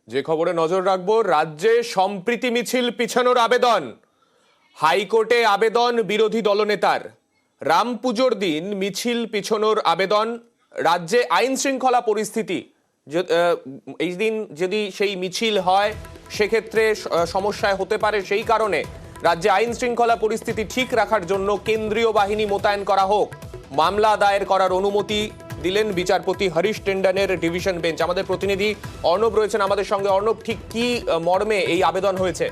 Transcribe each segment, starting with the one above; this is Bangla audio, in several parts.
যে খবরে নজর রাখবো, রাজ্যে সম্প্রীতি মিছিল পিছানোর আবেদন। হাইকোর্টে আবেদন বিরোধী দলনেতার। রাম পুজোর দিন মিছিল পিছানোর আবেদন। রাজ্যে আইন শৃঙ্খলা পরিস্থিতি, এই দিন যদি সেই মিছিল হয় সেক্ষেত্রে সমস্যায় হতে পারে, সেই কারণে রাজ্যে আইন শৃঙ্খলা পরিস্থিতি ঠিক রাখার জন্য কেন্দ্রীয় বাহিনী মোতায়েন করা হোক, মামলা দায়ের করার অনুমতি দিলেন বিচারপতি হরিশ টেন্ডনের ডিভিশন বেঞ্চ। আমাদের প্রতিনিধি অর্ণব রয়েছেন আমাদের সঙ্গে। অর্ণব, ঠিক কি মর্মে এই আবেদন হয়েছে?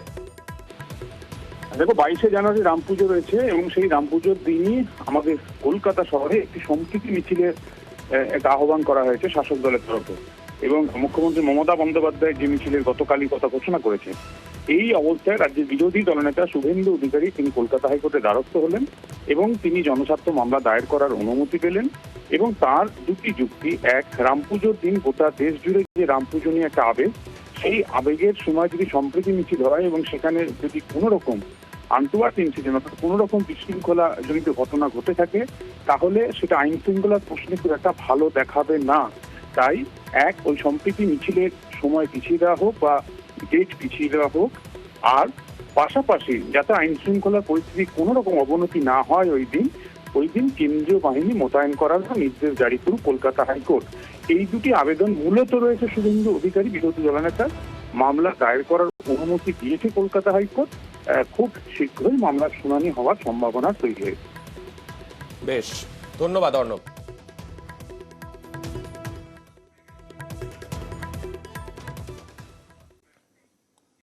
দেখো, 22শে জানুয়ারি রাম পুজো রয়েছে এবং সেই রাম পুজোর দিনই আমাদের কলকাতা শহরে একটি সম্প্রীতি মিছিলের একটা আহ্বান করা হয়েছে শাসক দলের তরফে, এবং মুখ্যমন্ত্রী মমতা বন্দ্যোপাধ্যায় যে মিছিলের গতকালই কথা ঘোষণা করেছে। এই অবস্থায় রাজ্যের বিরোধী দলনেতা শুভেন্দু অধিকারী তিনি কলকাতা হাইকোর্টের দ্বারস্থ হলেন এবং তিনি জনস্বার্থ মামলা দায়ের করার অনুমতি পেলেন। এবং তার দুটি যুক্তি: এক, রাম পুজোর দিন গোটা দেশ জুড়ে যে রাম পুজো নিয়ে একটা আবেগ, সেই আবেগের সময় যদি সম্প্রীতি মিছিল হয় এবং সেখানে যদি কোনো রকম আনটুয়ার্ড ইনসিডেন্ট অর্থাৎ কোনো রকম বিশৃঙ্খলা জনিত ঘটনা ঘটে থাকে, তাহলে সেটা আইন শৃঙ্খলার প্রশ্নে খুব একটা ভালো দেখাবে না। তাই এক, ওই সম্প্রীতি মিছিলের সময় পিছিয়ে দেওয়া হোক বা ডেট পিছিয়ে দেওয়া হোক, আর পাশাপাশি যাতে আইন শৃঙ্খলার পরিস্থিতি কোনো রকম অবনতি না হয় ওই দিন কেন্দ্রীয় বাহিনী মোতায়েন করার নির্দেশ জারি করুক কলকাতা হাইকোর্ট। এই দুটি আবেদন মূলত রয়েছে শুভেন্দু অধিকারী বিরোধী দলনেতা। মামলা দায়ের করার অনুমতি দিয়েছে কলকাতা হাইকোর্ট। খুব শীঘ্রই মামলার শুনানি হওয়ার সম্ভাবনা তৈরি হয়েছে। বেশ, ধন্যবাদ অর্ণব।